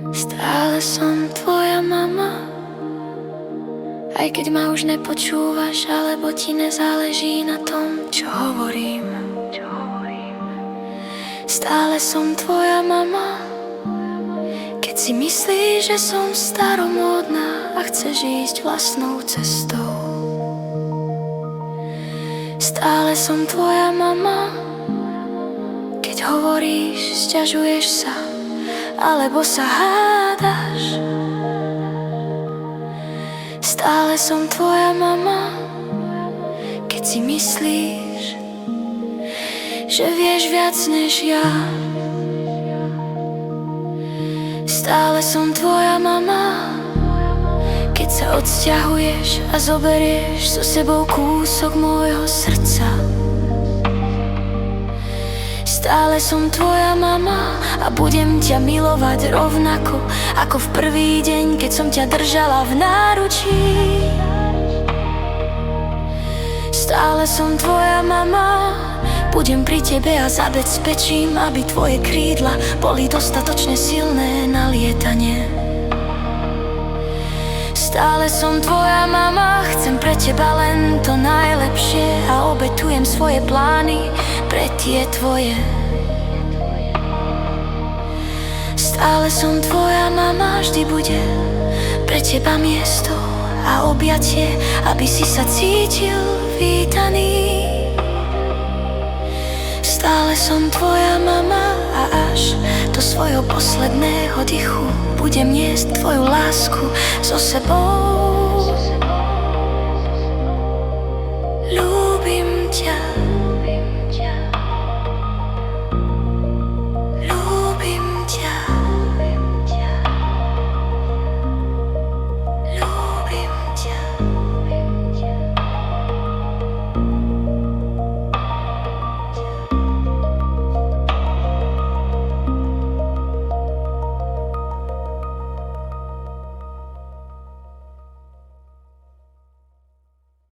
Stále som tvoja mama, aj keď ma už nepočúvaš, alebo ti nezáleží na tom, čo hovorím. Stále som tvoja mama, keď si myslíš, že som staromódna a chceš ísť vlastnou cestou. Stále som tvoja mama, keď hovoríš, sťažuješ sa, alebo sa hádaš. Stále som tvoja mama, keď si myslíš, že vieš viac než ja. Stále som tvoja mama, keď sa odsťahuješ a zoberieš so sebou kúsok môjho srdca. Stále som tvoja mama a budem ťa milovať rovnako ako v prvý deň, keď som ťa držala v náručí. Stále som tvoja mama, budem pri tebe a zabezpečím, aby tvoje krídla boli dostatočne silné na lietanie. Stále som tvoja mama, chcem pre teba len to najlepšie a obetujem svoje plány pre tie tvoje. Stále som tvoja mama, vždy bude pre teba miesto a objatie, aby si sa cítil vítaný. Stále som tvoja mama a až do svojho posledného dychu budem niesť tvoju lásku so sebou.